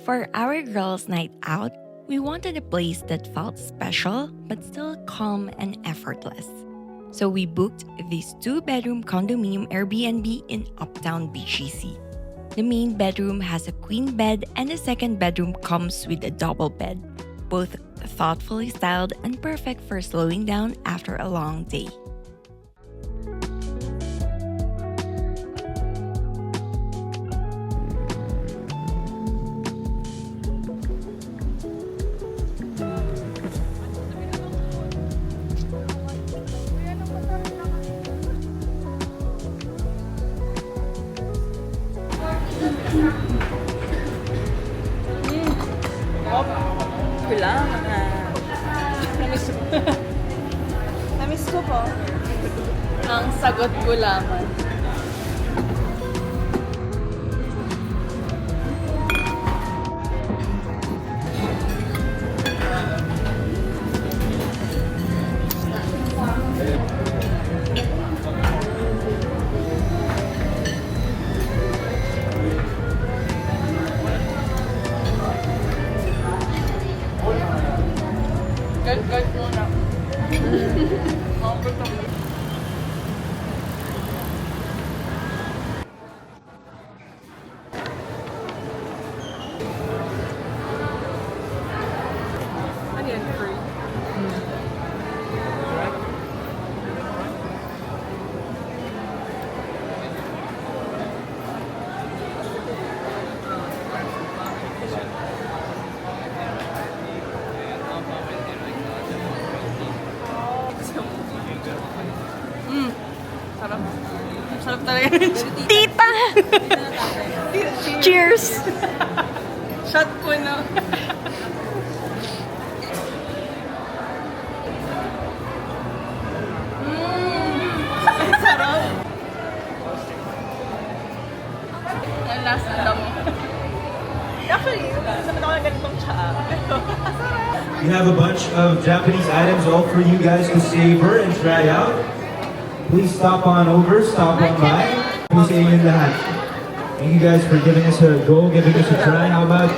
For our girls' night out, we wanted a place that felt special but still calm and effortless. So we booked this 2-bedroom condominium Airbnb in Uptown BGC. The main bedroom has a queen bed and the second bedroom comes with a double bed, both thoughtfully styled and perfect for slowing down after a long day. Kailangan na. Namiss ko. Namiss ko po. Ang sagot gulaman. Guys muna. Ano yan? Free? Sarap. Sarap talaga. Tita! Cheers! Shot po na. Sarap. Ang last na mo. Actually, naman ako ng ganitong tsaa. We have a bunch of Japanese items all for you guys to savor and try out. Please stop on over, stop on by. Please say in lahat. Thank you guys for giving us a go, giving us a try. How about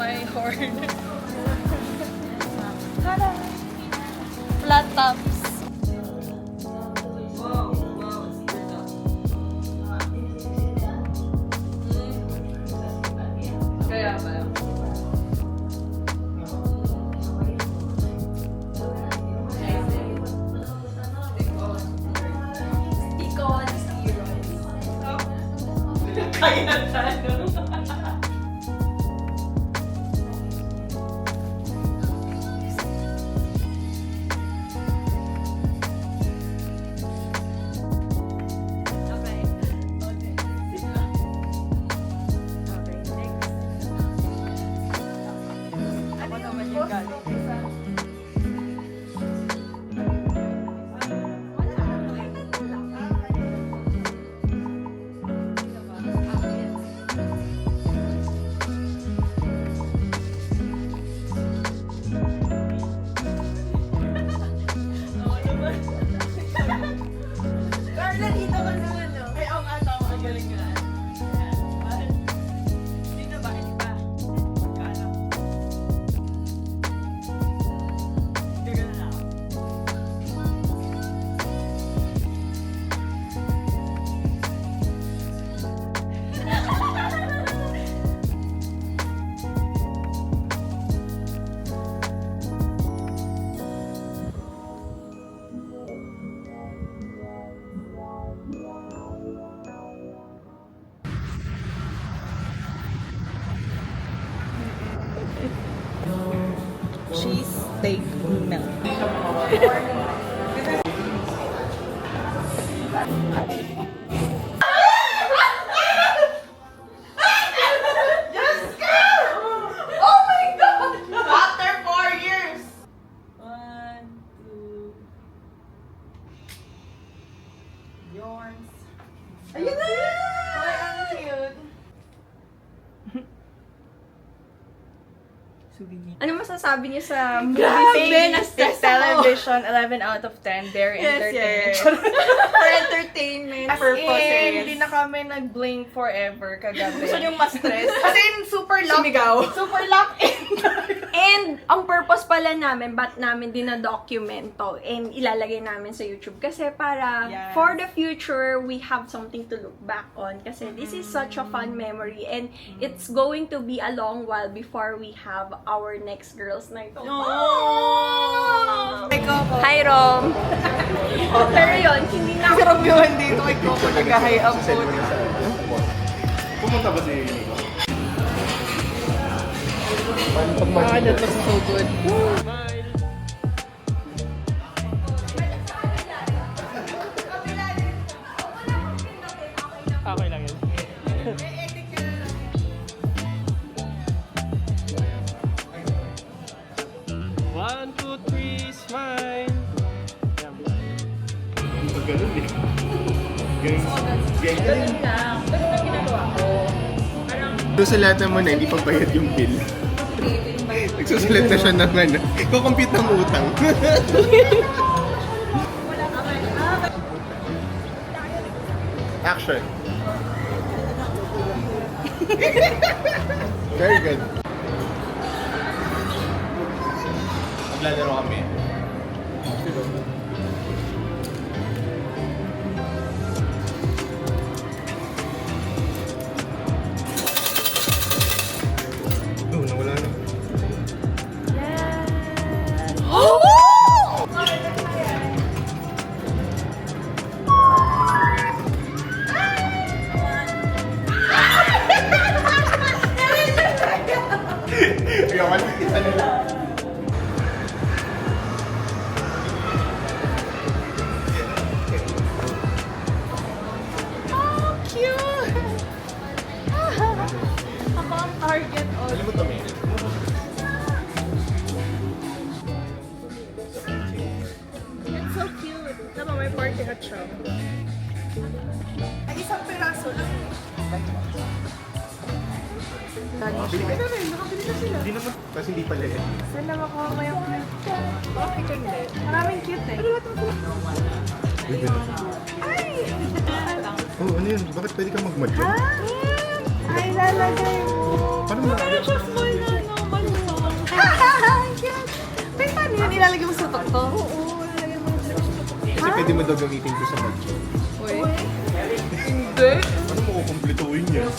My horn. Flat tops. Kaya ba? Kaya na tayo. Carla, dito ka na ano? Ay, ang ata ako magaling nga. Hindi na ba? Hindi ba? Kala. Gagal na ako. Cheese steak milk. masasabi niyo sa movie Grabe, thing? na-stress television, 11 out of 10. Very entertaining. For entertainment purposes. Hindi na kami nag-blink forever kagabi. Gusto niyo ma-stress? As in, super lock. Sumigaw. Super lock in. And ang purpose pala namin, ba't namin dinadocument to and ilalagay namin sa YouTube? Kasi para Yes. for the future, we have something to look back on. Kasi this is such a fun memory and it's going to be a long while before we have our next girls night. Oh! Kay Coco. Hi, Rom! Pero yun, hindi na Si Rom yun dito kay Coco nag-high up po. Pumunta ba si Ah, that was so good. Okay lang yun. One, two, three, smile! Yan. Pag ganun eh. Ganun lang. Doon sa lahat naman na hindi pagbayad yung bill. Nagsusulat na siya ng ano. Kukumpute ng utang. Action. Very good. Maglalaro kami. Oh, nawala na. Ayaw, isa na lang. Ako ang target all. Alam mo to, May? It's so cute. Tama, may party hat siya. Ay, isang peraso lang. Bili ka na rin. Nakabili na sila. Hindi naman. Kasi hindi pala yan. Sana makuha mo yung cute. Okay, kundi. Maraming cute eh. Oh, ano yun? Bakit pwede kang mag-madyan? Ay, lalagay mo. Paano mo? Pero siya small na naman mo. Pero paano yun? Ilalagay mo sa tutok to? Oo, ilalagay mo sa tutok. Kasi pwede mo daw gamitin ko sa madyan. Hindi. Paano mo kukumplituhin yan? Ano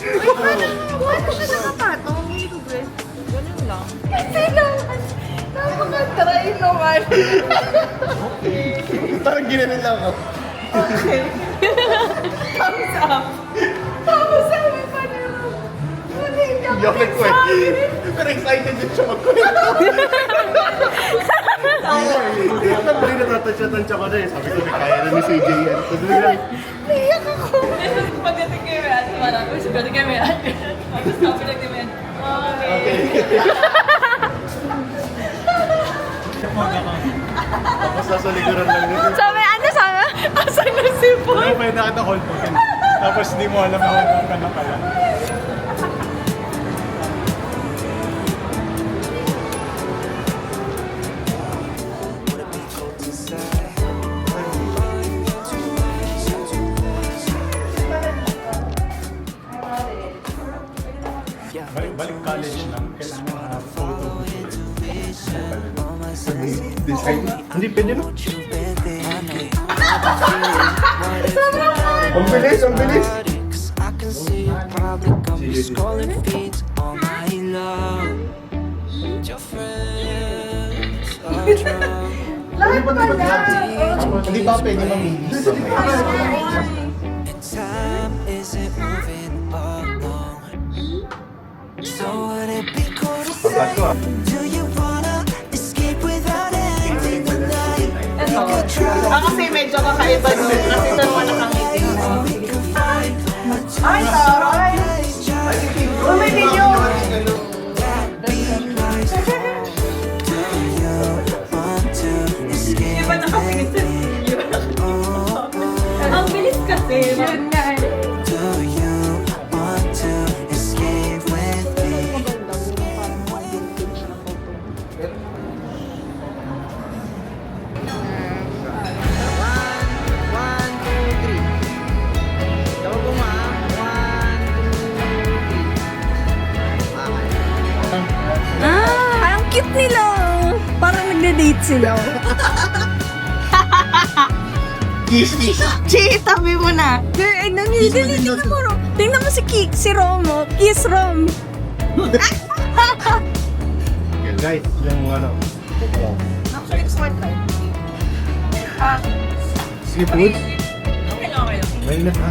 siya nakapatong? Hindi ko ba? Ganun lang. Kasi naman. Napaka-try naman. Parang ginanon lang ako. Okay. Thumbs up. Tapos sabi pa niya, hindi ako Hindi ako nag-kwento. Pero excited din siya magkwento. Hindi natatouch-a-touch ako na eh. Sabi ko, may kaya na ni CJ yan. Tapos biglang, Iyak ako. Pagdating kayo may ate, marami. Pagdating kayo may ate. Tapos sabi lang naman, okay. tapos nasa likuran lang nito. Sabi, ano sabi? Asan na si Paul? Ano pwede nakita-hold mo? Tapos di mo alam na hold ka na pala. Balik college lang. Kailangan photo. Design? Hindi, pwede na. Ang bilis, ang bilis! Lahat pala. Hindi ba pwede mamili sa may? Time isn't moving along. So would it be cool to say, do you wanna escape without ending the night? We could try. Kasi medyo kakaiba doon. Kasi doon mo nakangiti. We could find a Ay, taray! Oh, may video! that'd be nice. Do you want to escape Iba nakatingin sa video. Ang bilis kasi. Yun nga. Do you want to escape with me? date sila. Kiss, kiss. Chi, tabi mo na. Ay, tingnan mo, Rom. Tingnan mo si Romo. Kiss, Rom. Guys, yung ano. Actually, it's one time. Seafood? Okay lang. Mainit ha?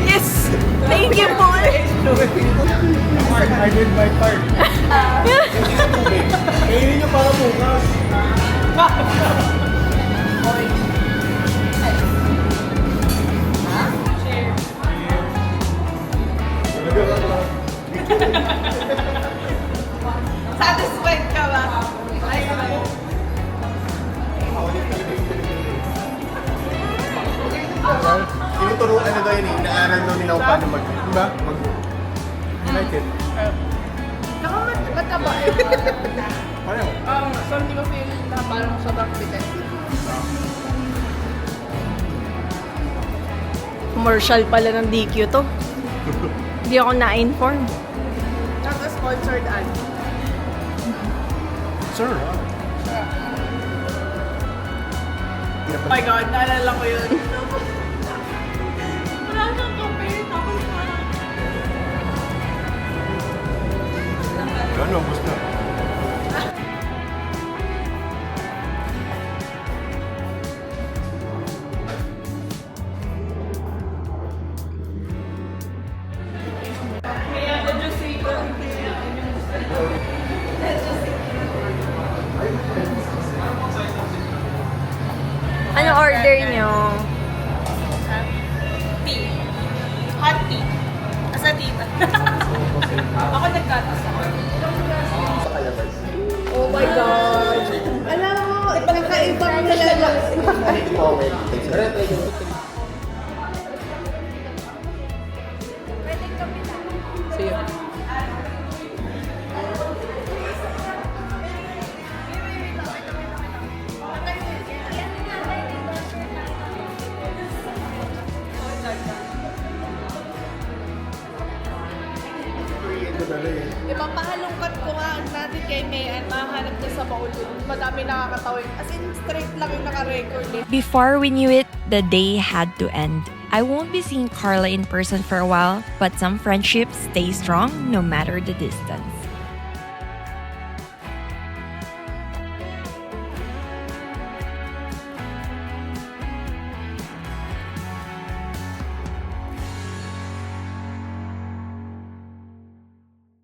Yes! Thank you, Paul! I did my part. Kainin nyo para bukas. Satisfied ka ba? Tinuturuan na daw yun eh. Naaral daw nila kung paano mag... Diba? You like it? Ba't ka ba? Paano? So, hindi mo feel na parang sobrang bitin? Commercial pala ng DQ to. Hindi ako na-inform. Not a sponsored ad. Sir, Oh my God, naalala ko yun. Wala nang compare. Tapos parang... Ano, basta. Ano order nyo? Tea. Hot tea. Asa tita? Ako nagkatas ako. Oh my God! Alam mo, kakaibang nalala. Ipapahalungkat ko nga natin kay Mayan, mahanap niya sa baul. Madami nakakatawid. As in, straight lang yung naka-record eh. Before we knew it, the day had to end. I won't be seeing Carla in person for a while, but some friendships stay strong no matter the distance.